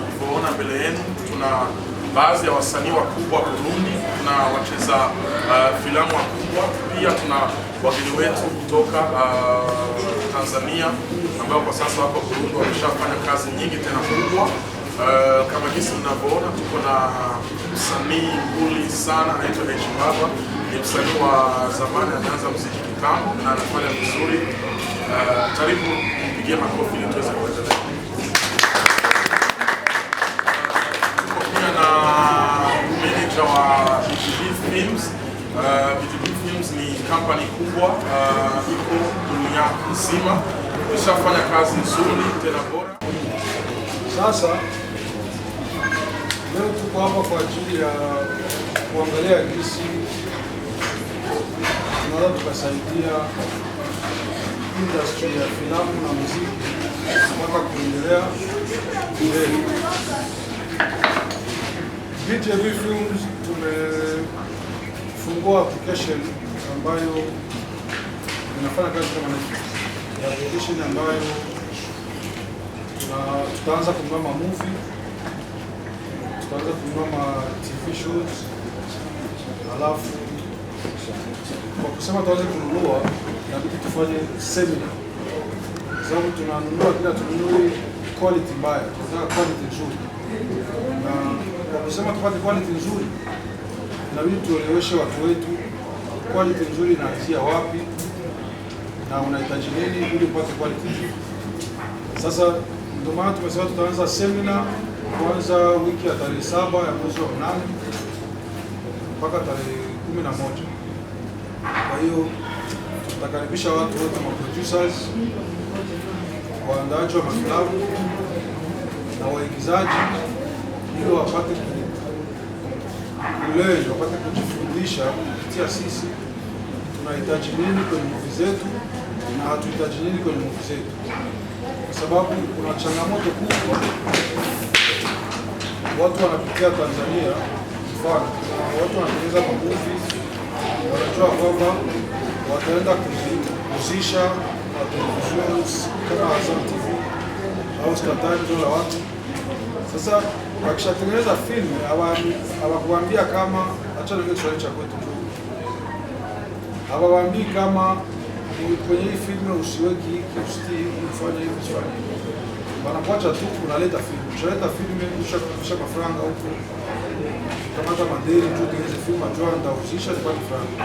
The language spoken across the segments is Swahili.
mlivyoona mbele yenu, tuna baadhi ya wasanii wakubwa Burundi, tuna wacheza filamu wakubwa, pia tuna wageni wetu kutoka Tanzania ambao kwa sasa wako Burundi, wameshafanya kazi nyingi tena kubwa. Kama jinsi mnavyoona, tuko na msanii nguli sana anaitwa Baba. Ni msanii wa zamani, anaanza muziki kitambo na anafanya vizuri. Karibu mpigie makofi ili tuweze kuendelea. Tuko pia na manager wa BURUNDI Films. BURUNDI Films ni kampani kubwa, iko dunia nzima, ishafanya kazi nzuri tena bora. Sasa leo tuko hapa kwa ajili ya kuangalia jinsi tunaweza tukasaidia industry ya filamu na muziki mpaka kuendelea mbele. BURUNDI Films tumefungua application ambayo inafanya kazi kama Netflix. Ni application ambayo tutaanza kununua movie, tutaanza kununua TV shows, alafu kwa kusema tuanze kununua inabidi tufanye seminar, sababu tunanunua kila tununui quality mbaya, tunataka quality nzuri, na kwa kusema tupate quality nzuri inabidi tueleweshe watu wetu quality nzuri inaanzia wapi na unahitaji nini ili upate quality nzuri. Sasa ndio maana tumesema tutaanza seminar kwanza wiki ya tarehe 7 ya mwezi wa 8 mpaka tarehe 11. Kwa hiyo tutakaribisha watu wote, ma producers, waandaaji wa mafilamu na waigizaji, ili wapate kulearn, wapate kujifundisha kupitia sisi tunahitaji nini kwenye movie zetu na hatuhitaji nini kwenye movie zetu, kwa sababu kuna changamoto kubwa watu wanapitia Tanzania. Mfano, watu wanatengeneza movie, wanajua kwamba wataenda kuzisha na televisions kama Azam TV au Star Times wala watu. Sasa wakishatengeneza filmu hawakuambia kama, acha niongee Kiswahili cha kwetu, hawawaambii kama kwenye hii filmu usiweki hiki, usitie hiki, ufanye hivi, ufanye hivi. Wanakuacha tu unaleta filmu. Ukishaleta filmu ushakusha mafaranga huko. Kamata madeni tu tengeneze filmu, ajua nitauzisha nipate faranga.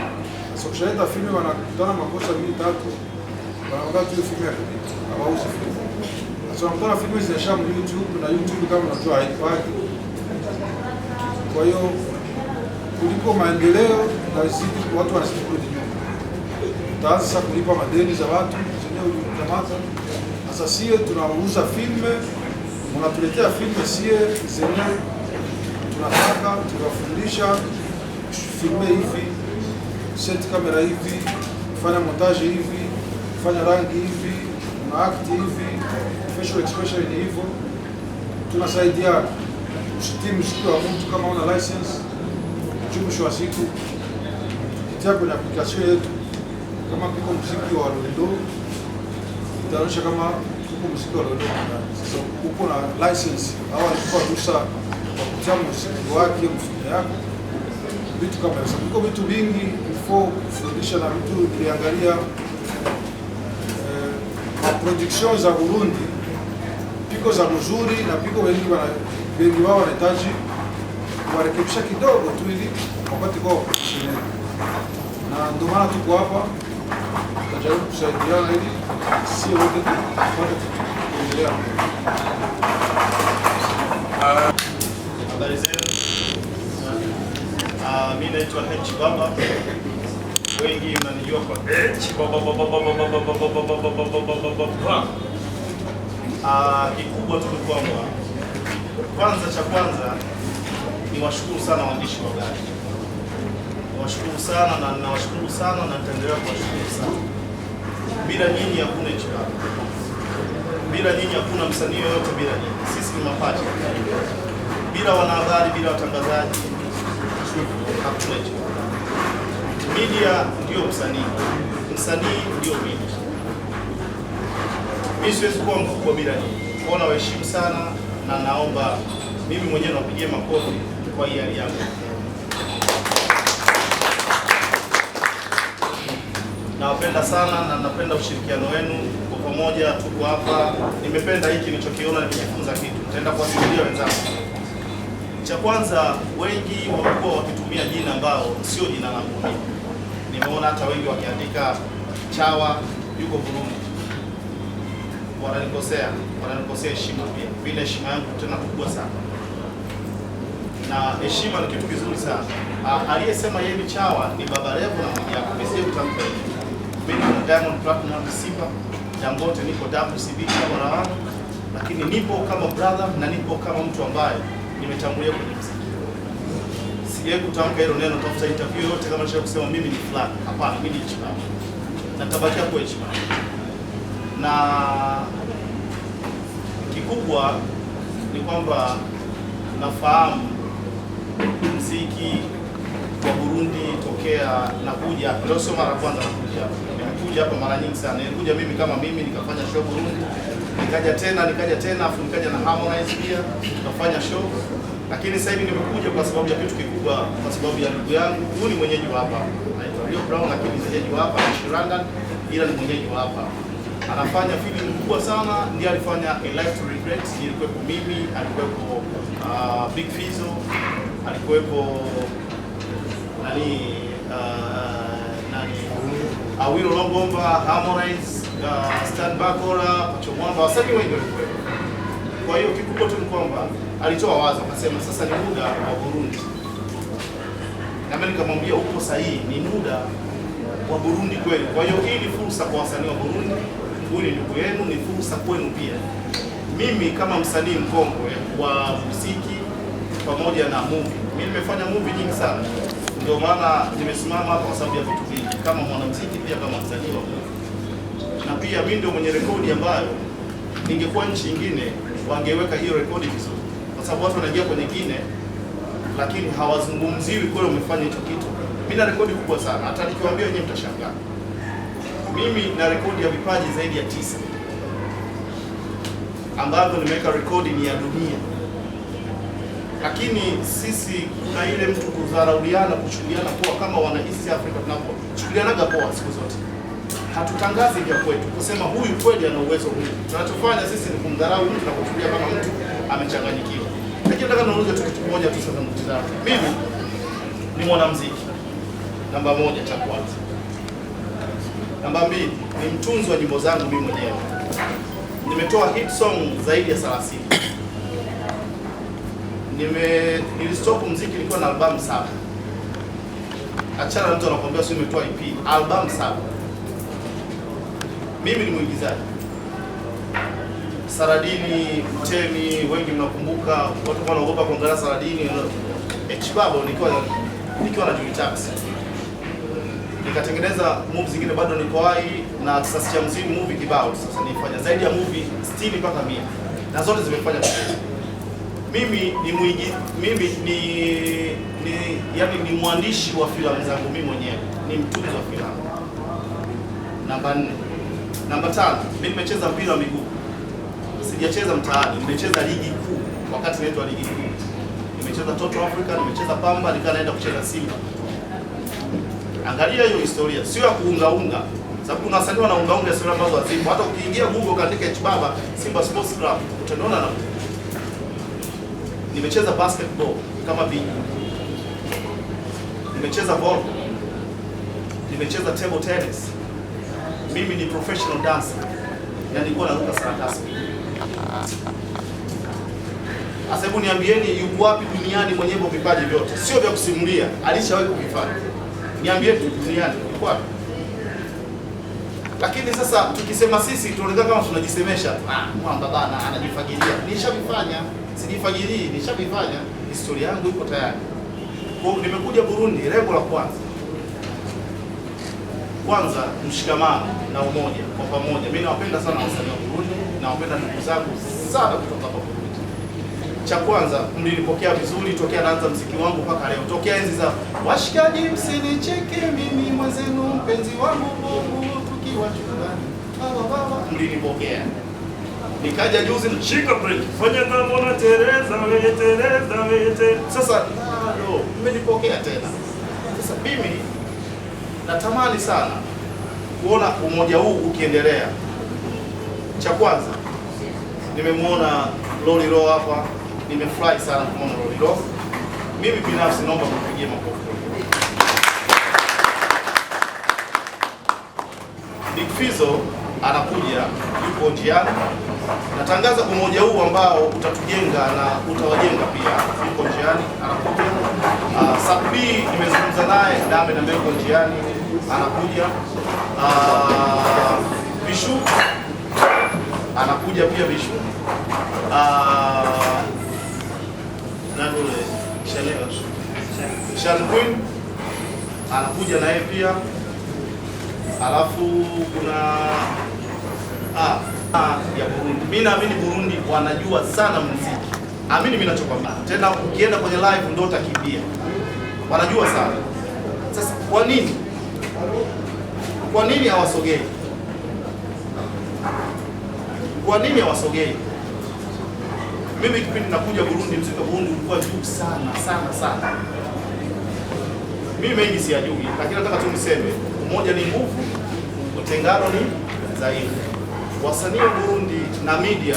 Sasa ukishaleta filmu wanakutana makosa 2-3, wanaangalia tu filmu ya kupita, hawauzi filmu. Sasa wanakutana filmu zinaisha YouTube, na YouTube kama unajua haipati. Kwa hiyo kuliko maendeleo na zidi watu wanazidi kurudi nyuma. Tutaanza sasa kulipa madeni za watu zenyewe ulikamata. Sasa sie tunauza filme, unatuletea filme sie zenyewe tunataka, tunafundisha filme hivi, set kamera hivi, fanya montage hivi, fanya rangi hivi, una act hivi, facial expression ni hivyo. Tunasaidiana. Usitimu muziki wa mtu kama una license, mwisho wa siku kitia kwenye application yetu kama piko muziki wa Lolo, itaonyesha kama uko muziki wa Lolo. Sasa uko na license au alikuwa ruhusa kwa kutia muziki wake mfanye yako, vitu kama hizo. Uko vitu vingi before kufundisha, na vitu niliangalia production za Burundi piko za mzuri, na piko wengi wao wanahitaji kuwarekebisha kidogo tu ili wapate kwa professional. Na ndio maana tuko hapa, tutajaribu kusaidiana ili sio wote tupate kuendelea. Habari zenu. Mimi naitwa Baba. Wengi mnanijua kwa Baba. Kikubwa tu kwamba kwanza ni washukuru sana waandishi wa habari. Nawashukuru sana na ninawashukuru sana na nitaendelea kuwashukuru sana. Bila nyinyi hakuna nchi hapa. Bila nyinyi hakuna msanii yoyote, bila nyinyi. Sisi ni mapacha. Bila wanahabari, bila watangazaji, hakuna nchi. Media ndio msanii. Msanii ndio media. Mimi siwezi kuwa mkubwa bila nyinyi. Kwa nawaheshimu sana na naomba mimi mwenyewe napigie makofi kwa hiari yangu. Nawapenda sana na napenda ushirikiano wenu. Kwa pamoja tuko hapa. Nimependa hiki nilichokiona, nimejifunza kitu. Nitaenda kuwasimulia wenzangu. Cha kwanza, wengi wamekuwa wakitumia jina ambao sio jina langu mimi. Nimeona hata wengi wakiandika Chawa yuko Burundi. Wananikosea heshima pia. Bila heshima yangu tena kubwa sana. Na heshima ni kitu kizuri sana. Aliyesema yeye ni Chawa ni Baba Levo na Mwijaku. Mimi kutamka hivi. Mimi ni Diamond Platinum Simba. Dangote niko WCB kama rawana. Lakini nipo kama brother na nipo kama mtu ambaye nimetangulia kwenye muziki. Sijawahi kutamka hilo neno tafuta interview yote kama nisha kusema mimi ni fulani. Hapana, mimi ni Chiba. Na tabakia kwa Chiba. Na kikubwa ni kwamba nafahamu muziki wa Burundi tokea nakuja. Leo sio mara kwanza nakuja hapa. Nimekuja hapa mara nyingi sana. Nilikuja mimi kama mimi nikafanya show Burundi. Nikaja tena afu nikaja na Harmonize pia tukafanya show. Lakini sasa hivi nimekuja kwa sababu ya kitu kikubwa, kwa sababu ya ndugu yangu. Huyu ni mwenyeji wa hapa. Anaitwa Leo Brown, lakini mwenyeji wa hapa ni London, ila ni mwenyeji wa hapa. Anafanya filamu kubwa sana, ndiye alifanya A Life to Regret, ilikuwepo mimi, alikuwepo Big Fizzo, alikuwepo Awilo Longomba, Harmonize, Stan Bakora, Pachomwamba, wasanii wengi walikuwepo. Kwa hiyo kikubwa tu ni kwamba alitoa wazo akasema sasa ni muda wa Burundi. Na mimi nikamwambia upo sahihi, ni muda wa Burundi kweli. Kwa hiyo hii ni fursa kwa wasanii wa Burundi, huyu ni ndugu yenu, ni fursa kwenu pia. Mimi kama msanii mkongwe wa muziki pamoja na movie, mimi nimefanya movie nyingi sana. Ndio maana nimesimama hapa kwa sababu ya vitu vingi, kama mwanamuziki pia kama msanii wa movie. Na pia mimi ndio mwenye rekodi ambayo ningekuwa nchi nyingine wangeweka hiyo rekodi vizuri. Kwa sababu watu wanaingia kwenye nyingine lakini hawazungumziwi kweli umefanya hicho kitu. Mimi na rekodi kubwa sana, hata nikiwaambia wenyewe mtashangaa. Mimi na rekodi ya vipaji zaidi ya 9 ambavyo nimeweka rekodi ni ya dunia. Lakini sisi kuna ile mtu kudharauliana, kuchukuliana poa kama wana East Africa tunapochukulianaga poa siku zote. Hatutangazi vya kwetu kusema huyu kweli ana uwezo huu. Tunachofanya sisi ni kumdharau mtu na kuchukulia kama mtu amechanganyikiwa. Lakini nataka niulize tu kitu kimoja tu sana mtizamo. Mimi ni mwanamuziki. Namba 1 cha kwanza. Namba 2 ni mtunzi wa nyimbo zangu mimi mwenyewe. Nimetoa hit song zaidi ya 30. Nilistop muziki nilikuwa na albamu 7. Achana na mtu anakuambia sio nimetoa EP, albamu 7. Mimi ni mwigizaji. Saradini, Mtemi, wengi mnakumbuka, watu wanaogopa kuangalia Saradini. Chibabo nikiwa na Juli Taxi. Nikatengeneza movie zingine bado niko hai na sasa cha mziki movie kibao sasa nifanya zaidi ya movie 60 mpaka 100. Na zote zimefanya vizuri. Mimi ni mwandishi wa filamu zangu mimi mwenyewe, ni mtunzi wa filamu. Namba 4. Namba 5, mimi nimecheza mpira wa miguu. Sijacheza mtaani, nimecheza ligi kuu wakati inaitwa ligi kuu. Nimecheza Toto Africa, nimecheza Pamba, nikaenda kucheza Simba. Angalia hiyo historia, sio ya kuungaunga. Sababu kuna wasanii wanaungaunga historia ambazo hazipo. Hata ukiingia Google kaandika Chibaba Simba Sports Club, utaona na nimecheza basketball kama big. Nimecheza volleyball. Nimecheza table tennis. Mimi ni professional dancer. Na nilikuwa naruka sarakasi. Sasa hebu niambieni yuko wapi duniani mwenye hivyo vipaji vyote? Sio vya kusimulia, alishawahi kuvifanya. Niambieni duniani yuko wapi? Lakini sasa tukisema sisi tunaonekana kama tunajisemesha. Mwamba bana anajifagilia. Nishavifanya, sijifagilii, nishavifanya. Historia yangu iko tayari. Kwa hiyo nimekuja Burundi, lengo la kwanza mshikamano na umoja kwa pamoja. Mimi nawapenda sana wasanii wa Burundi, nawapenda ndugu zangu sana kutoka hapa Burundi. Cha kwanza mlinipokea vizuri tokea naanza muziki wangu mpaka leo. Tokea enzi za washikaji msinicheke mimi mwenzenu mpenzi wangu bobu tukiwa chumbani. Baba mlinipokea. Nikaja juzi shika break. Fanya kama unatereza wewe. Sasa mmenipokea tena. Sasa mimi natamani sana kuona umoja huu ukiendelea. Cha kwanza nimemwona Lolilo hapa, nimefurahi sana kumwona Lolilo. Mimi binafsi naomba kumpigie makofi. Fizo anakuja, yuko njiani. Natangaza umoja huu ambao utatujenga na utawajenga pia. Yuko njiani, anakuja. Sabi nimezungumza naye na ameniambia yuko njiani, anakuja. Vishu anakuja pia Vishu. Na yule Shanquin anakuja naye pia. Alafu kuna ya Burundi. Mimi naamini Burundi wanajua sana muziki. Amini mimi ninachokwambia. Tena ukienda kwenye live ndio utakimbia. Wanajua sana. Sasa kwa nini? Kwa nini hawasogei? Kwa nini hawasogei? Mimi kipindi nakuja Burundi, muziki wa Burundi ulikuwa juu sana. Mimi mengi siyajui, lakini nataka tu niseme umoja ni nguvu, utengano ni dhaifu. Wasanii wa Burundi na media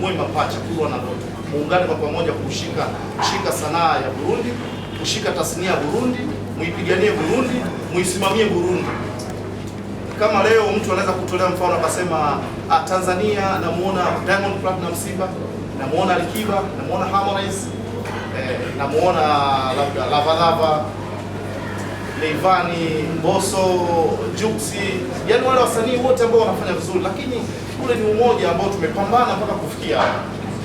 mwe mapacha kulwa na ndoto. Muungane kwa pamoja kushika sanaa ya Burundi, kushika tasnia ya Burundi, muipiganie Burundi, muisimamie Burundi. Kama leo mtu anaweza kutolea mfano akasema Tanzania namuona Diamond Platinum Simba, namuona Alikiba, namuona Harmonize, namuona labda Lava Leivani, Boso, Juksi, yani wale wasanii wote ambao wanafanya vizuri, lakini ule ni umoja ambao tumepambana mpaka kufikia hapa.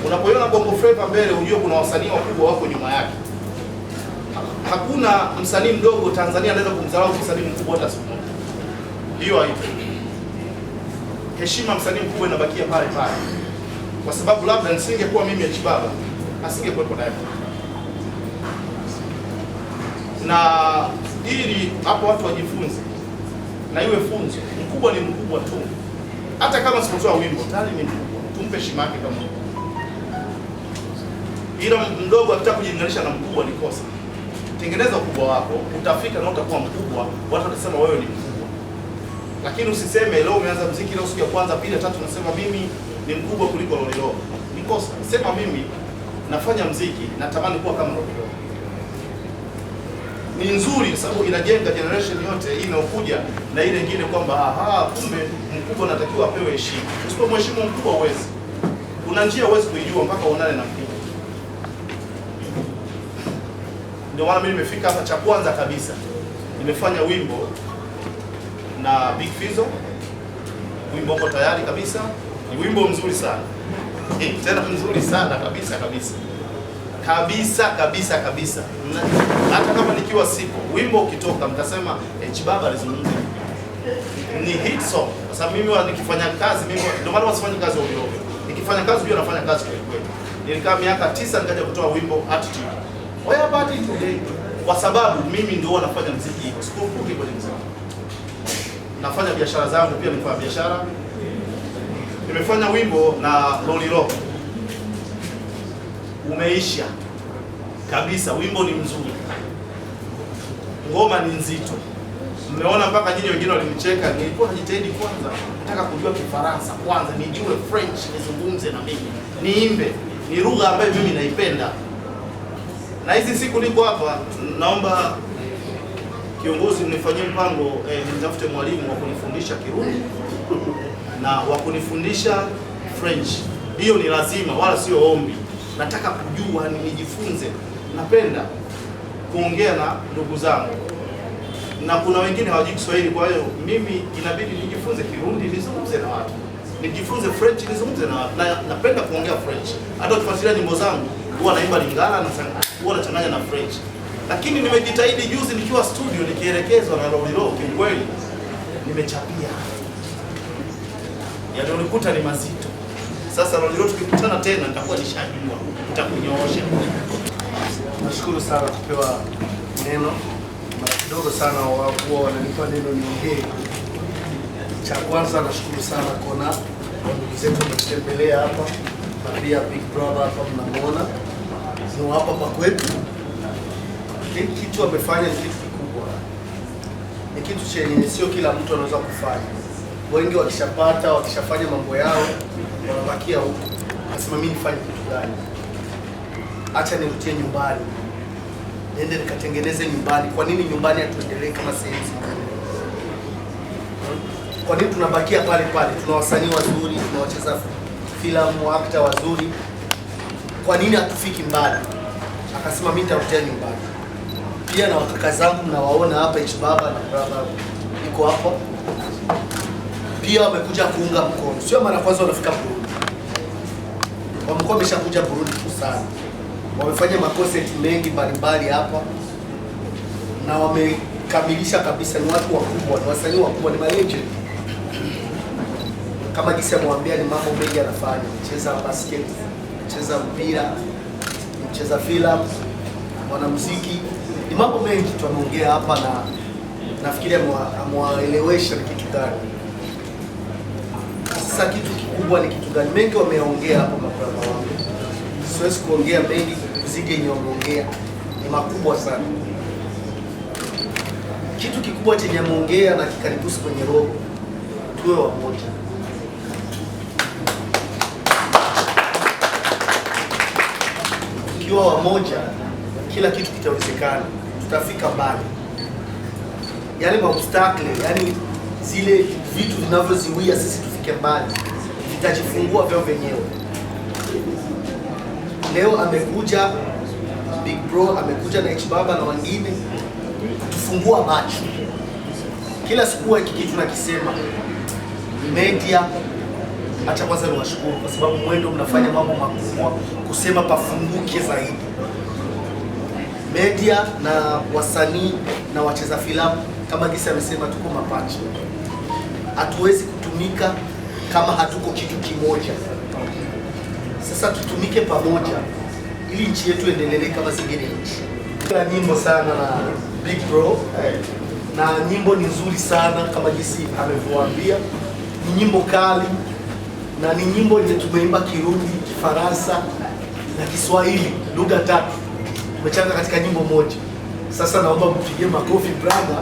Unapoiona Bongo Flava mbele, unajua kuna wasanii wakubwa wako nyuma yake. Hakuna msanii mdogo Tanzania anaweza kumdharau msanii mkubwa hata siku moja. Hiyo haipo. Heshima msanii mkubwa inabakia pale pale. Kwa sababu labda nisingekuwa mimi Baba, asingekuwepo Diamond. Na ili hapo watu wajifunze na iwe funzo. Mkubwa ni mkubwa tu. Hata kama sipotoa wimbo, tayari ni mkubwa. Tumpe heshima yake kama mkubwa. Ila mdogo akitaka kujilinganisha na mkubwa ni kosa. Tengeneza ukubwa wako, utafika na utakuwa mkubwa, watu watasema wewe ni mkubwa. Lakini usiseme leo umeanza muziki leo siku ya kwanza, pili, tatu unasema mimi ni mkubwa kuliko Lolilo. Ni kosa. Sema mimi nafanya muziki, natamani kuwa kama Lolilo. Ni nzuri sababu inajenga generation yote hii inayokuja na ile nyingine kwamba kumbe mkubwa anatakiwa apewe heshima. Usipomheshimu mkubwa huwezi. Kuna njia huwezi kuijua mpaka uonane na mkubwa. Ndio maana mimi nimefika hapa, cha kwanza kabisa nimefanya wimbo na Big Fizzo. Wimbo uko tayari kabisa. Ni wimbo mzuri sana. Tena mzuri sana kabisa. Kabisa. Hata kama nikiwa sipo, wimbo ukitoka mtasema Baba alizungumza. Ni hit song. Kwa sababu mimi nikifanya kazi, mimi ndio maana wasifanyi kazi ovyo ovyo. Nikifanya kazi hiyo nafanya kazi kwa kweli. Nilikaa miaka 9 nikaja kutoa wimbo Attitude. Why about it today? Kwa sababu mimi ndio nafanya muziki. Sikurupuki kwenye muziki. Nafanya biashara zangu pia, nifanya biashara. Nimefanya wimbo na Lolilo. Umeisha kabisa, wimbo ni mzuri, ngoma ni nzito. Mmeona mpaka nyinyi wengine walinicheka. Nilikuwa najitahidi kwanza, nataka kujua Kifaransa kwanza, nijue French, nizungumze na mimi, niimbe, ni lugha ambayo mimi naipenda. Na hizi siku niko hapa, naomba kiongozi mnifanyie mpango, nitafute mwalimu wa kunifundisha Kirundi na wa kunifundisha French. Hiyo ni lazima, wala sio ombi. Nataka kujua, nijifunze. Napenda kuongea na ndugu zangu. Na kuna wengine hawajui Kiswahili, kwa hiyo mimi inabidi nijifunze Kirundi nizungumze na watu. Nijifunze French nizungumze na watu. Na napenda kuongea French. Hata ukifuatilia nyimbo zangu huwa naimba Lingala na huwa nachanganya na French. Lakini nimejitahidi juzi nikiwa studio nikielekezwa na Lolilo, kweli nimechapia. Yaani unikuta ni mazito. Sasa Lolilo tukikutana tena nitakuwa nishajua, nitakunyoosha. Nashukuru sana kupewa neno. Mara kidogo sana wao wananipa neno niongee. Cha kwanza nashukuru sana kuona ndugu zetu wametembelea hapa, na pia Big Brother hapa mnamuona ni hapa pa kwetu. Kitu wamefanya ni kitu kikubwa, ni kitu chenye sio kila mtu anaweza kufanya. Wengi wakishafanya mambo yao wanabakia huko, nasema mimi nifanye kitu gani? Acha nirudie nyumbani, niende nikatengeneze nyumbani. Kwa nini nyumbani hatuendelee kama sehemu zingine? Kwa nini tunabakia pale pale? Tuna wasanii wazuri, tuna wacheza filamu, actor wazuri, kwa nini hatufiki mbali? Akasema mimi nitarudia nyumbani. Pia na wakaka zangu mnawaona hapa, Baba na brother iko hapo, pia wamekuja kuunga mkono. Sio mara kwanza wanafika Burundi, wamekuwa wameshakuja Burundi sana, wamefanya makonseti mengi mbalimbali hapa na wamekamilisha kabisa. Ni watu wakubwa, ni wasanii wakubwa, ni legend. Kama jinsi amwambia, ni mambo mengi anafanya, mcheza basket, mcheza mpira, mcheza filamu, mwanamuziki, ni mambo mengi tunaongea hapa, na nafikiria amwaelewesha ni kitu gani. Sasa kitu kikubwa ni kitu gani? Mengi wameongea hapa mabrada wangu, siwezi kuongea mengi kuzidi yenye wameongea, ni makubwa sana. Kitu kikubwa chenye ameongea na kikanibusi kwenye roho, tuwe wamoja. Tukiwa wamoja, kila kitu kitawezekana, tutafika mbali. Yale maobstacle, yani zile vitu vinavyoziwia sisi tufike mbali, vitajifungua vyao wenyewe. Leo amekuja Big Bro, amekuja na Baba na wengine kutufungua macho. Kila siku hiki kitu nakisema, media, acha kwanza niwashukuru kwa sababu mwendo mnafanya mambo makubwa kusema pafunguke zaidi. Media na wasanii na wacheza filamu, kama gisa amesema, tuko mapacha. Hatuwezi kutumika kama hatuko kitu kimoja. Sasa tutumike pamoja ili nchi yetu endelee kama zingine nchi. Kuna nyimbo sana na Big Bro, na nyimbo ni nzuri sana kama jinsi amevyowaambia. Ni nyimbo kali na ni nyimbo yenye tumeimba Kirundi, Kifaransa na Kiswahili, lugha tatu tumechanga katika nyimbo moja. Sasa naomba mpigie makofi brother.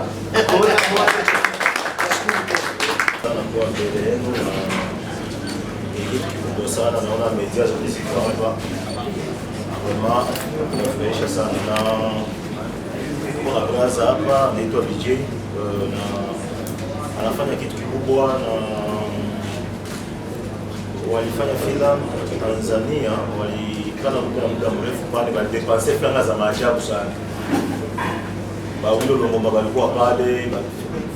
Kwa mbele yenu na kitu kikubwa sana, naona media zote ziko hapa, kama tunafurahisha sana. Na kuna braza hapa anaitwa BJ na anafanya kitu kikubwa, na walifanya filamu Tanzania, walikana muda mrefu pale, walidepanse franga za maajabu sana. Bawilo Longomba walikuwa pale,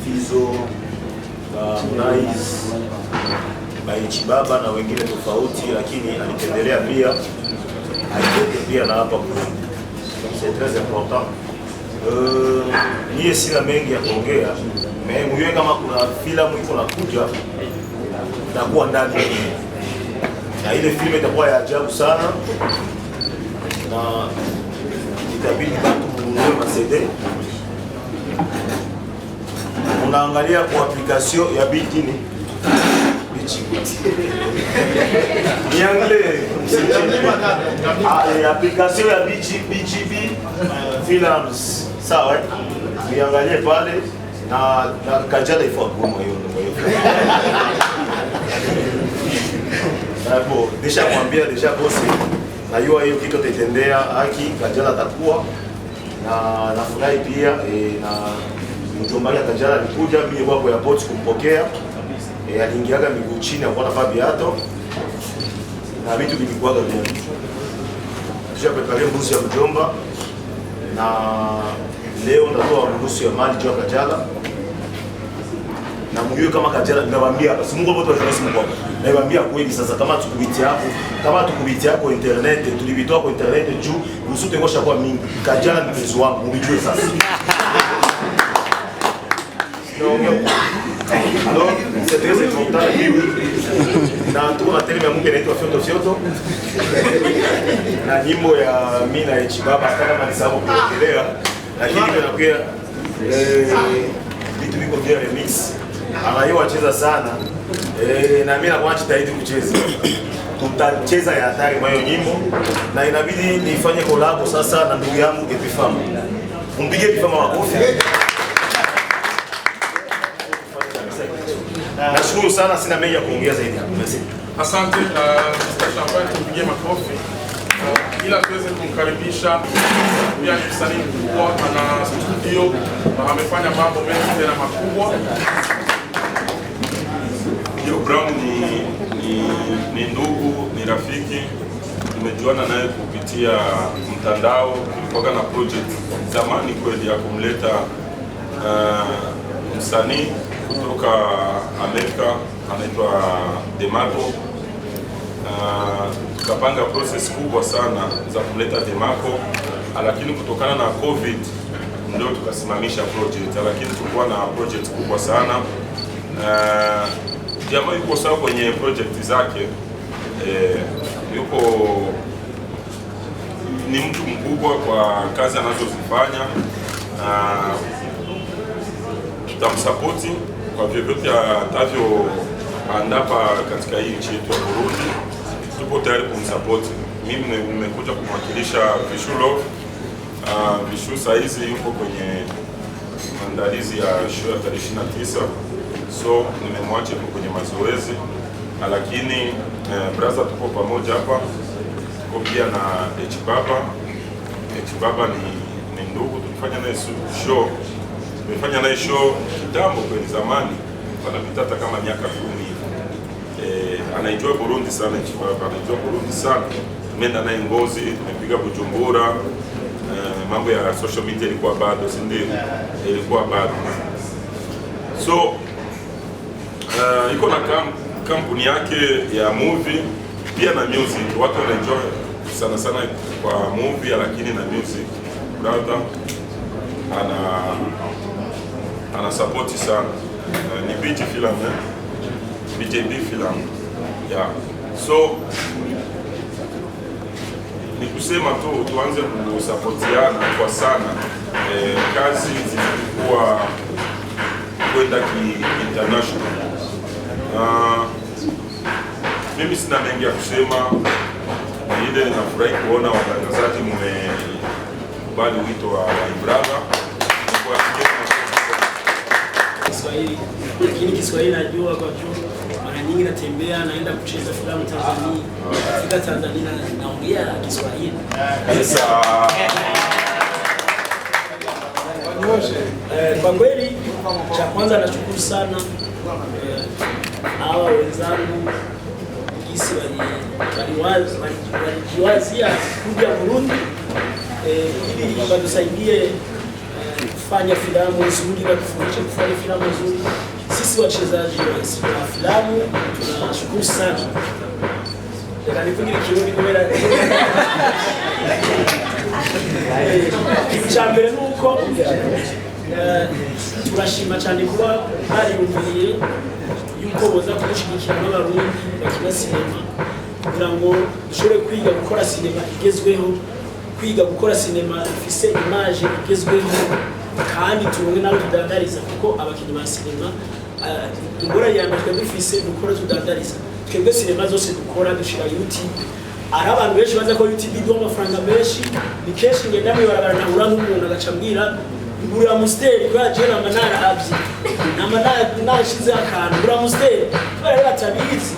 Fizo, Nice, Baba na wengine tofauti, lakini alipendelea pia aitete pia na hapa Burundi. C'est très important. Niye sina mengi ya kuongea, mwenyewe kama kuna filamu iko nakuja itakuwa ndani, na ile filmu itakuwa ya ajabu sana, na itabidi watu kununua ma-CD. Unaangalia kwa application ya Bikini ni anglais, application ya BGB Films, sawa? Niangalie pale na Kajala ifo kwa hiyo. Hapo nisha mwambia deja bosi, na hiyo kitu tetendea haki Kajala atakuwa na nafurahi pia na mjomba ya Kajala alikuja mimi kwa airport kumpokea. Aliingiaga miguu chini kwa nafaa viato na vitu vilikuwa gani. Tushapekalea mbuzi ya mjomba, na leo natoa mbuzi ya mali kwa Kajala. Na mjue kama Kajala ninawaambia hapa, si Mungu wote wajua, si Mungu. Nawaambia kweli sasa, kama tukubitia hapo internet, tulibitoa kwa internet juu usute ngosha kwa mingi. Kajala ni mpenzi wangu, mjue sasa. Alors, c'est très important. Na tuko na tele ya Mungu inaitwa Fyoto. Na nyimbo ya mimi na Baba kama nilisahau kuongelea, lakini tunakuwa vitu viko vya remix. Anayo wacheza sana Na mimi nakuwa jitahidi kucheza. Tutacheza ya hatari kwa hiyo nyimbo na inabidi nifanye collab sasa na ndugu yangu Epifama. Mpige Epifama makofi. Nashukuru sana, sina mengi ya kuongea zaidi hapo. Asante Champagne, tupigie makofi. Ila tuweze kumkaribisha pia ni msanii mkubwa, ana studio na amefanya mambo mengi tena makubwa. Brown ni ndugu, ni rafiki. Tumejuana naye kupitia mtandao, tulikuwa na project zamani kweli ya kumleta msanii kutoka Amerika anaitwa Demarco. Tukapanga process kubwa sana za kumleta Demarco, lakini kutokana na COVID ndio tukasimamisha project, lakini tulikuwa na project kubwa sana. Jamaa yuko sawa kwenye project zake, yuko ni mtu mkubwa kwa kazi anazozifanya, tutamsapoti kwa vyovyote atavyoandapa katika hii nchi yetu ya Burundi. Tupo tayari kumsapoti. Mimi nimekuja kumwakilisha Vishu Love. Vishu saizi yuko kwenye maandalizi ya show ya tarehe 29, so nimemwacha yuko kwenye mazoezi, lakini brother tuko pamoja hapa. Tuko pia na H-Baba ni ndugu, tulifanya naye show. Tumefanya naye show kitambo kwenye zamani, wanapita hata kama miaka 10 hivi. Anaijua Burundi sana, H-Baba anaijua Burundi sana. Tumeenda naye Ngozi, tumepiga Bujumbura. Mambo ya social media ilikuwa bado, si ndio? Ilikuwa bado. So iko na kampuni yake ya movie pia na music. Watu wanaenjoy sana sana kwa movie, lakini na music. Brother ana support sana. Ni BG film, BJB film. Yeah. So ni kusema tu tuanze kusapotiana kwa sana. Kazi zilikuwa kwenda international. Mimi sina mengi ya kusema. Ile ninafurahi kuona watangazaji mmekubali wito wa brother. Kiswahili, lakini Kiswahili najua kwa juu. Mara nyingi natembea naenda kucheza filamu Tanzania. Katika Tanzania naongea Kiswahili. Kwa kweli cha kwanza nashukuru sana hawa wenzangu jinsi walijiwazia kuja Burundi ili watusaidie kufanya filamu nzuri na kufundisha kufanya filamu nzuri. Sisi wachezaji wa filamu tunashukuru sana. Nipingire kirundi kubera cha mbere nuko turashima cyane kuba bariyumviye yuko boza kudushigikira n'abarundi bakina sinema kugira ngo dushobore kwiga gukora sinema igezweho, kwiga gukora sinema ifise image igezweho, kandi turonke nawe tudandariza kuko abakinyi ba sinema ingora yambajwe dufise dukora tudandariza. Twebwe sinema zose dukora dushira YouTube. Ari abantu benshi baza ko YouTube iduha amafaranga menshi, ni kenshi ngenda mwibarabara na ura nk'umuntu agacambwira ngurira musteri kwa jena manara abyi namanara nashize akantu ngurira musteri twari batabizi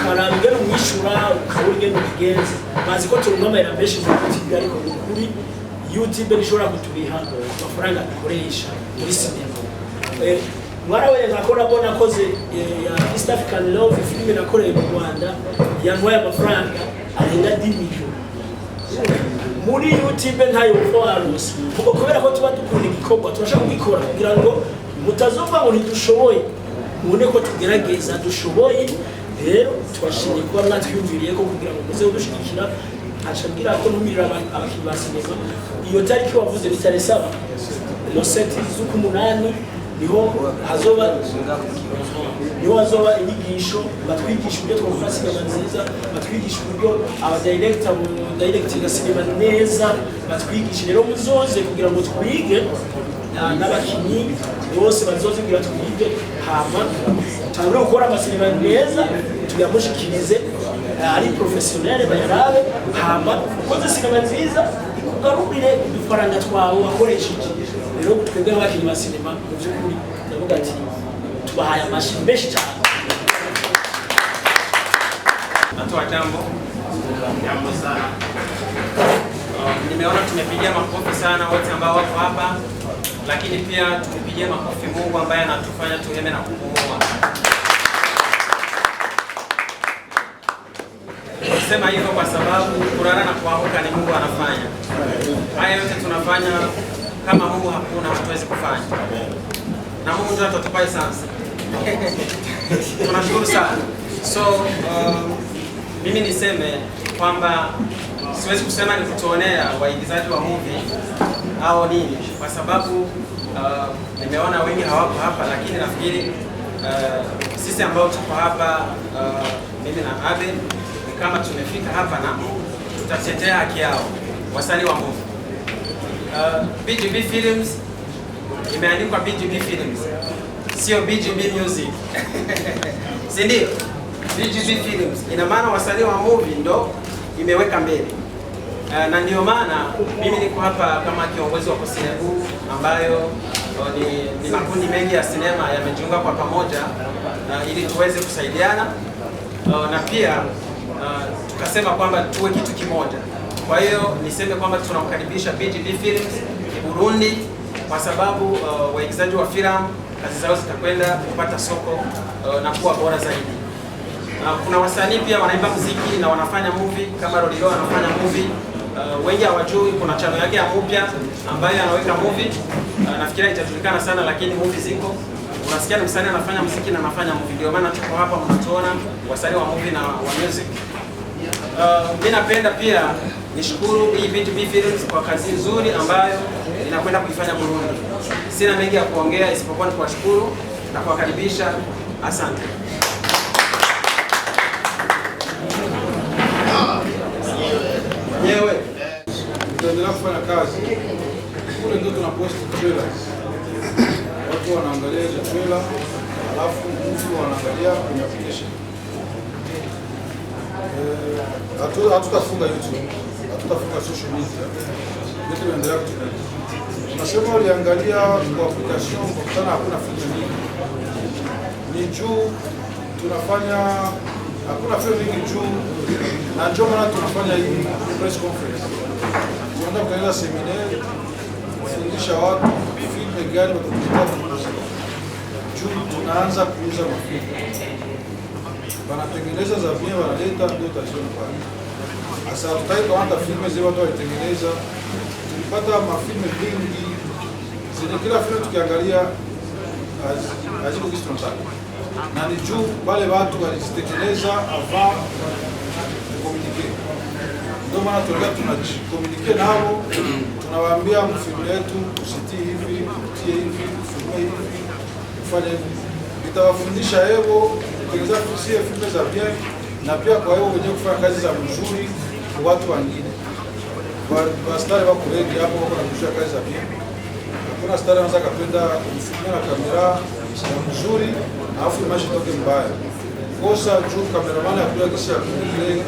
karambye umwishura ukawurye n'ubigenze mazi ko turumva amahera menshi mu YouTube, ariko kuri YouTube nishobora kutubiha amafaranga dukoresha muri sinema. Mwarawe nakora bona koze ya East African Love filime nakoreye mu Rwanda yantwaye amafaranga arenga 10 million. Muri YouTube ntayo followers kuko kubera ko tuba dukunda igikorwa turashaka kubikora kugira ngo mutazova ngo ntidushoboye, mubone ko tugerageza dushoboye. Rero twashimye kuba mwatwiyumviriye ko kugira ngo muze udushigikira. Acabwira ko numirira abakinyi ba sinema iyo tariki wavuze ni tarehe 7 no seti z'ukumunani niho hazoba inyigisho batwigisha uburyo twakora sinema nziza, batwigisha uburyo directing sinema neza, batwigisha. Rero muzoze kugira ngo twige n'abakinyi bose bazozigira twige hama tangure gukora amasinema meza tuyamushikirize ari professionnel bayarabe hama ukoze sinema nziza ikugarurire udufaranga twawe wakoresheje. Rero twebwe abakinyi ba sinema mu by'ukuri ndavuga ati tubahaye amashyi menshi cyane. Natoa jambo sana. Nimeona tumepigia makofi sana wote ambao wako hapa, lakini pia tumepigia makofi Mungu ambaye anatufanya tuheme na kupumua. Nasema hivyo kwa sababu kulala na kuamka ni Mungu anafanya. Haya yote tunafanya, kama Mungu hakuna hatuwezi kufanya. Na Mungu ndiye atatupa sasa. Tunashukuru sana. So mimi niseme kwamba siwezi kusema ni kutuonea waigizaji wa movie au nini, kwa sababu nimeona wengi hawako hapa, lakini nafikiri sisi ambao tuko hapa, mimi na Abe, ni kama tumefika hapa na tutatetea haki yao wasanii wa movie. BGB Films imeandikwa BGB Films, sio BGB Music. Si ndio? BGB Films ina maana wasanii wa movie ndo imeweka mbele. Na ndio maana mimi niko hapa kama kiongozi wa Kusinebu, ambayo ni makundi mengi ya sinema yamejiunga kwa pamoja ili tuweze kusaidiana na pia tukasema kwamba tuwe kitu kimoja. Kwa hiyo niseme kwamba tunamkaribisha BGB Films Burundi, kwa sababu waigizaji wa filamu kazi zao zitakwenda kupata soko na kuwa bora zaidi. Kuna wasanii pia wanaimba muziki na wanafanya movie kama Rodilo anafanya movie. Wengi hawajui kuna channel yake ya mpya ambayo anaweka movie. Nafikiri itajulikana sana, lakini movie ziko. Unasikia msanii anafanya muziki na anafanya movie. Ndio maana tuko hapa mnatuona wasanii wa movie na wa music. Mimi napenda pia nishukuru hii BGB Films kwa kazi nzuri ambayo inakwenda kuifanya Burundi. Sina mengi ya kuongea isipokuwa ni kuwashukuru na kuwakaribisha. Asante. Tutaendelea kufanya kazi kule, ndio tunapost trailers, watu wanaangalia hizo trailer, alafu mtu wanaangalia kwenye application. Hatutafunga YouTube, hatutafunga social media, ndio tunaendelea kutumia. Tunasema uliangalia kwa application kukutana hakuna film nyingi, ni juu tunafanya hakuna film nyingi juu, na ndio maana tunafanya hii press conference. Tunaenda kutengeneza seminari kufundisha watu filme gani watakazokuza. Juu tunaanza kuuza mafimu, wanatengeneza za vile wanaleta, ndio tatizo pale. Sasa tutaki kwanza filme zile watu walitengeneza, tulipata mafilme mengi zenye kila filme tukiangalia haziko kitu tunataka, na ni juu wale watu walizitengeneza avant communiquer. Ndio maana tunajikomunike nao, tunawaambia mfilmu yetu usitie hivi, utie hivi, ufilme hivi, ufanye hivi. Itawafundisha hebo kutengeneza filme za bien, na pia kwa hebo wenyewe kufanya kazi za mzuri kwa watu wengine. Kwa stari wako wengi hapo wako na kazi za bien. Hakuna stari anaweza kapenda kufilmia na kamera ya mzuri alafu image itoke mbaya. Kosa juu cameraman akujua kisi ya kuendelea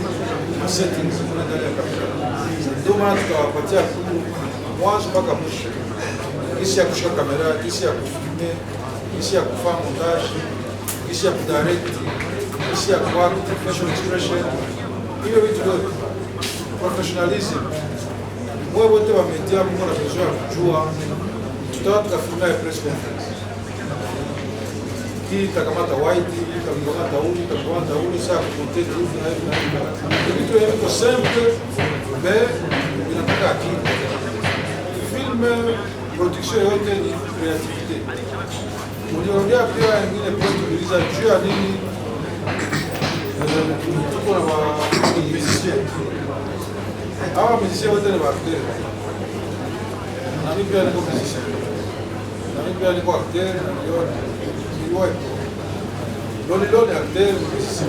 settings kuna ndani ya kamera. Ndio maana tukawapatia mwanzo mpaka mwisho. Kisi ya kushika kamera, kisi ya kufilmia, kisi ya kufanya montage, kisi ya kudirect, kisi ya kuwa facial expression. Hiyo vitu vyote professionalism. Mwe wote wa media mko na besoin ya kujua, tutawa tukafilmia press conference. Hii itakamata white, hii itakamata uli, itakamata uli, saa kukontenti hivi na hivi na hivi. Vitu hivyo simple, be inataka akili. Filme, production yote ni creativity. Uliongea pia wengine pia tuliuliza juu ya nini tuko na musician. Hawa musician wote ni acteur. Na mimi pia niko musician. Na mimi pia niko acteur, Lolo ni acteur,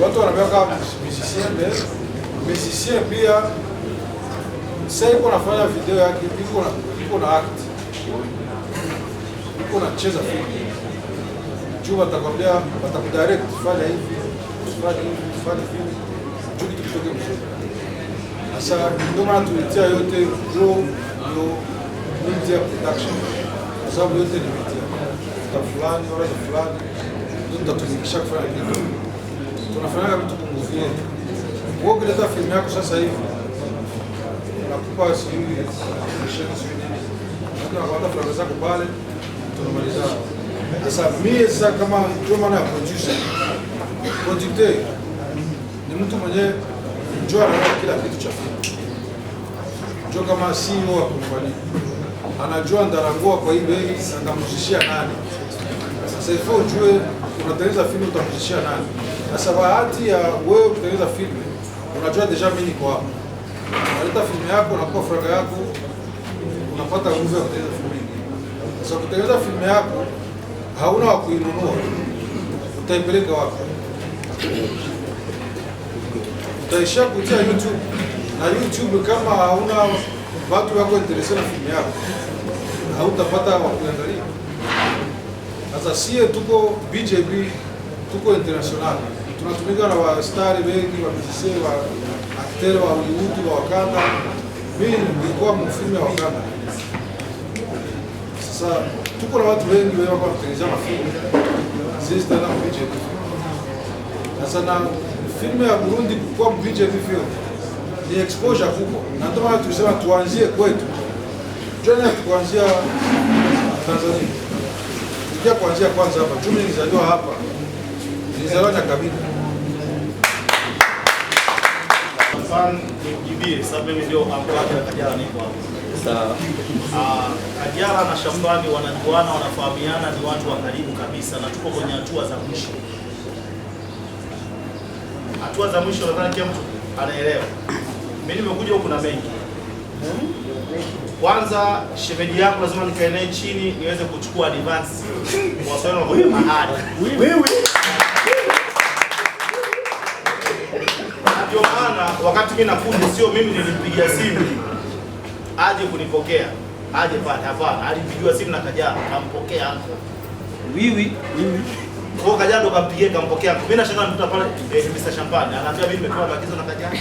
watu wanaambia kama musicien pia sasa iko nafanya video yake, iko na act. uko unacheza film. Juu watakwambia watakudirect fanya hivi, fanya hivi. Juu kitu kitoke mzuri. Sasa ndio maana tulitia yote draw ndio media production. Kwa sababu yote ni media. Fulani wala fulani ndio tutatumikisha kufanya kitu. Tunafanya vitu kunguvie. Wewe ukileta film yako sasa hivi unakupa sijui mission sijui nini. Ndio unapata franga zako pale tunamaliza. Sasa mimi sasa kama ndio maana ya producer ni mtu mwenye njoo anaona kila kitu cha film. Njoo kama CEO wa kompani anajua ndarangoa kwa hii bei na ndamuzishia nani. Sasa ifo ujue unatengeneza film utamuzishia nani. Sasa bahati ya wewe kutengeneza film unajua deja mimi niko hapa. Unaleta film yako unakuwa franga yako unapata nguvu ya kutengeneza film nyingine. Sasa kutengeneza film yako hauna wa kuinunua. Utaipeleka wapi? Utaisha kutia YouTube. Na YouTube kama hauna watu wako interese na film yako hautapata wa kuangalia. Sasa sie tuko BJB, tuko international. Tunatumika na wa star wengi, wa musiciens, wa acteurs wa Hollywood, wa Wakanda. Mimi nilikuwa mfilme wa Wakanda. Sasa tuko na watu wengi wao wanatengeneza mafilamu. Sisi tena BJB. Sasa na filmu ya Burundi kwa BJB film ni exposure kubwa. Na ndio maana tulisema tuanzie kwetu. Jana tuanzia Tanzania. Tukia kuanzia kwanza hapa. Mimi nilizaliwa hapa. Nilizaliwa Nyakabini. Fan nijibie sababu mimi ndio ambaye Kajala niko hapo. Sawa. Kajala na Shambani wanajuana, wanafahamiana, ni watu wa karibu kabisa na tuko kwenye hatua za mwisho. Hatua za mwisho nadhani kila mtu anaelewa. Mimi nimekuja huku na mengi. Kwanza shemeji yako lazima nikae naye chini niweze kuchukua advance. Waswahili wanakuambia mahali. Wewe. Ndio maana wakati mimi nakuja sio mimi nilimpigia simu aje kunipokea. Aje pale hapana, alipigiwa simu na Kajala kampokea hapo. Wiwi. Kwa Kajala ndo kampigia kampokea. Mimi nashangaa mtu pale Mr. Champagne anaambia mimi nimepewa maagizo na Kajala.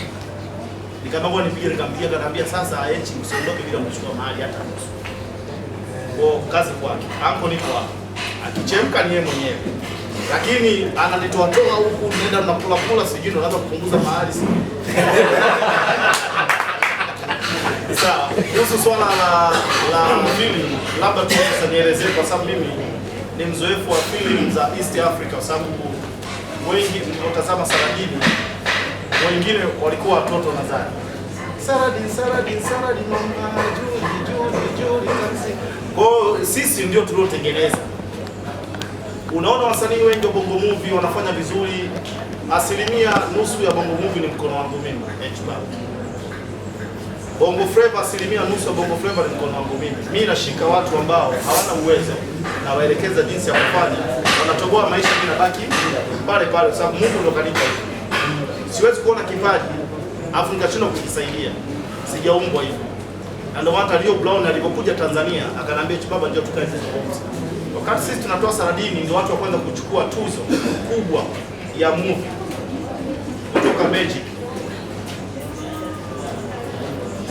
Nikamwambia nipige, nikampigia akaniambia sasa aechi usiondoke bila kuchukua mahali hata nusu. Kwa kazi kwake. Hapo niko hapa. Akichemka ni yeye mwenyewe. Lakini ananitoa toa huku nenda na kula sijui ndo naanza kupunguza mahali sijui. Sawa. Kuhusu swala la film labda tu nielezee kwa sababu mimi ni mzoefu wa film za East Africa kwa sababu wengi mlipotazama Saladini wengine walikuwa watoto nadhani. Saladin mama Juli taxi. Kwa sisi ndio tuliotengeneza. Unaona wasanii wengi wa Bongo Movie wanafanya vizuri, asilimia nusu ya Bongo Movie ni mkono wangu mimi, Bongo Flava asilimia nusu ya Bongo Flava ni mkono wangu mimi. Mimi nashika watu ambao hawana uwezo na waelekeza jinsi ya kufanya, wanatoboa maisha mimi nabaki pale pale sababu Mungu ndo kanipa hivi. Siwezi kuona kipaji afu nikashindwa kujisaidia. Sijaumbwa hivyo. Na ndio maana Leo Brown alipokuja Tanzania akanambia baba njoo tukae tuzungumze. Wakati sisi tunatoa Saladini ndio watu wa kwanza kuchukua tuzo kubwa ya movie kutoka Magic.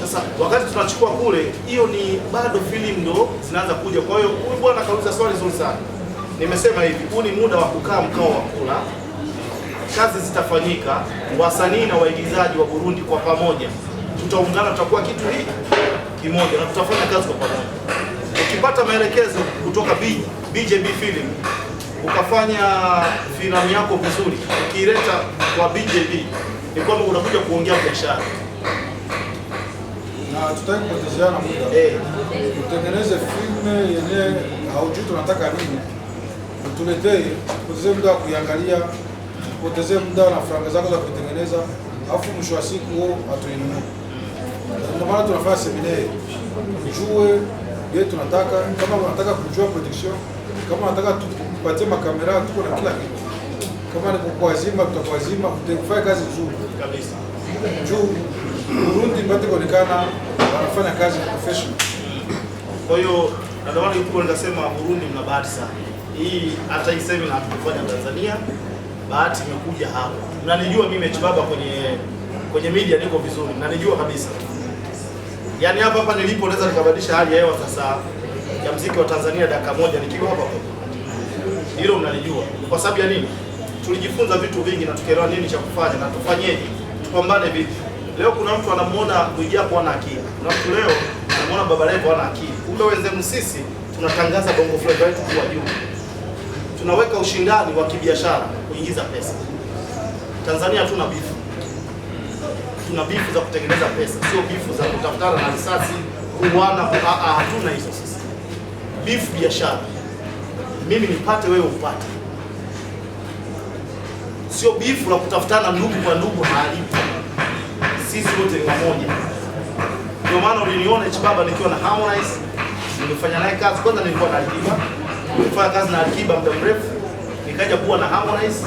Sasa wakati tunachukua kule, hiyo ni bado film ndo zinaanza kuja. Kwa hiyo huyu bwana kauliza swali zuri sana. Nimesema hivi, huu ni muda wa kukaa mkao wa kula. Kazi zitafanyika, wasanii na waigizaji wa Burundi kwa pamoja. Tutaungana, tutakuwa kitu hiki kimoja na tutafanya kazi kwa pamoja. Ukipata maelekezo kutoka BJB Film, ukafanya filamu yako vizuri, ukileta kwa BJB, ni kwamba unakuja kuongea biashara. Na tutaki kupotezeana muda. Tutengeneze filme yenyewe haujui tunataka nini. Tuletee, tupoteze muda wa kuiangalia, tupoteze muda na franga zako za kutengeneza, afu mwisho wa siku hatuinunue. Ndio maana tunafanya seminari. Tujue yetu tunataka, kama unataka kujua production, kama unataka tupatie makamera, tuko na kila kitu. Kama ni kukuazima, tutakuazima, tutafanya kazi nzuri kabisa. Juu Burundi mbate kuonekana wanafanya kazi professional. Kwa hiyo Na ndio maana nilikuwa nikasema Burundi mna bahati sana. Hii hata hii seminar tunafanya Tanzania, bahati imekuja hapa. Mnanijua mimi Chibaba kwenye media niko vizuri. Mnanijua kabisa. Yaani hapa nilipo naweza nikabadilisha hali ya hewa sasa ya muziki wa Tanzania dakika moja nikiwa hapa. Hilo mnalijua. Kwa sababu ya nini? Tulijifunza vitu vingi na tukaelewa nini cha kufanya na tufanyeje. Tupambane vipi. Leo kuna mtu anamuona Mwijaku hana akili. Kuna mtu leo anamuona Baba Levo hana akili. Kumbe wenzenu sisi tunatangaza bongo flava yetu kwa juu. Tunaweka ushindani wa kibiashara kuingiza pesa. Tanzania hatuna bifu. Tuna bifu za kutengeneza pesa, sio bifu za kutafutana na risasi, kuuana, hatuna hizo sisi. Bifu biashara. Mimi nipate wewe upate. Sio bifu la kutafutana ndugu kwa ndugu halipo. Sisi wote ni wamoja. Ndio maana uliniona Chibaba nikiwa na Harmonize, nimefanya naye kazi. Kwanza nilikuwa na Alikiba, nilifanya kazi na Alikiba muda mrefu, nikaja kuwa na Harmonize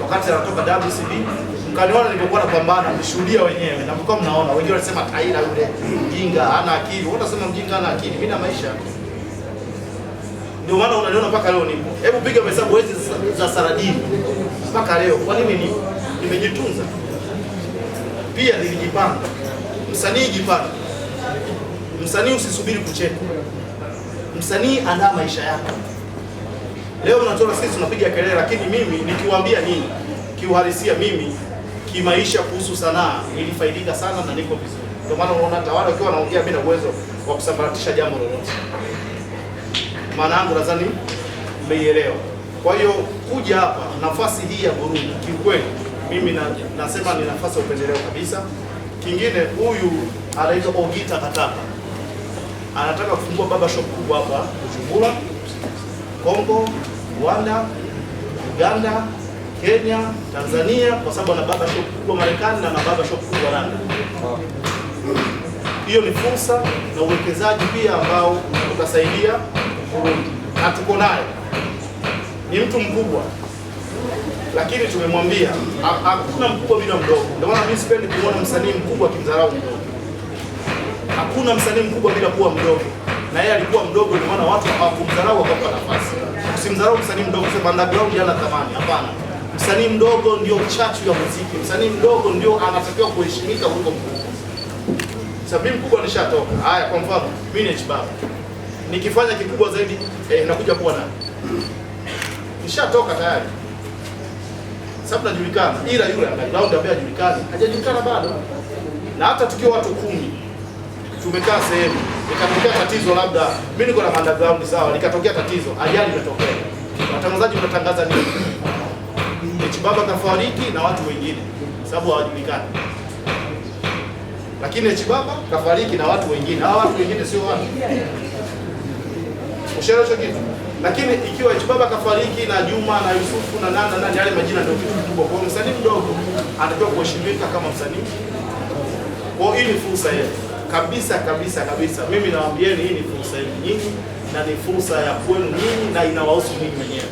wakati anatoka WCB. Mkaniona nilipokuwa napambana, mshuhudia wenyewe na mlikuwa mnaona. Wengine wanasema Taira yule mjinga hana akili. Wao wanasema mjinga hana akili. Mimi na maisha. Ndio maana unaniona mpaka leo nipo. Hebu piga hesabu hizi za Saradini. Mpaka leo kwa nini nipo? Nimejitunza. Pia nilijipanga. Msanii jipanga. Msanii usisubiri kucheka. Msanii andaa maisha yake. Leo mnatoa sisi tunapiga kelele, lakini mimi nikiwaambia nini? Kiuhalisia mimi kimaisha kuhusu sanaa nilifaidika sana na niko vizuri. Ndio maana unaona hata wale wakiwa wanaongea mimi na uwezo wa kusambaratisha jambo lolote. Maana yangu nadhani mmeielewa. Kwa hiyo kuja hapa nafasi hii ya Burundi kiukweli mimi nasema ni nafasi ya upendeleo kabisa. Kingine huyu anaitwa Ogita Kataka. Anataka kufungua baba shop kubwa hapa Bujumbura, Kongo, Rwanda, Uganda, Kenya, Tanzania kwa sababu ana baba shop kubwa Marekani na ana baba shop kubwa Rwanda. Hiyo ni fursa na uwekezaji pia ambao utasaidia Burundi. Na tuko naye. Ni mtu mkubwa. Lakini tumemwambia hakuna mkubwa bila mdogo. Ndio maana mimi sipendi kuona msanii mkubwa akimdharau mdogo. Hakuna msanii mkubwa bila kuwa mdogo. Na yeye alikuwa mdogo ndio maana watu hawakumdharau wakampa nafasi. Usimdharau msanii mdogo sema underground hana thamani. Hapana. Msanii mdogo ndio chachu ya muziki. Msanii mdogo ndio anatakiwa kuheshimika kuliko mkubwa. Sababu mkubwa nishatoka. Haya kwa mfano mimi ni Chibaba. Nikifanya kikubwa zaidi nakuja kuwa nani? Nishatoka tayari. Sababu najulikana. Ila yule underground ambaye hajulikani, hajajulikana bado. Na hata tukiwa watu 10 tumekaa sehemu, ikatokea tatizo labda mimi niko na underground sawa, likatokea tatizo, ajali imetokea. Watangazaji wanatangaza nini? Chibaba kafariki na watu wengine sababu hawajulikani. Lakini Chibaba kafariki na watu wengine. Hao watu wengine sio watu. Ushaelewa kitu? Lakini ikiwa Chibaba kafariki na Juma na Yusufu na nani yale majina ndio kitu kikubwa. Kwa msanii mdogo anatakiwa kuheshimika kama msanii. Kwa hii ni fursa yetu. Kabisa. Mimi nawaambieni hii ni fursa yenu nyinyi na ni fursa ya kwenu nyinyi na inawahusu nyinyi wenyewe.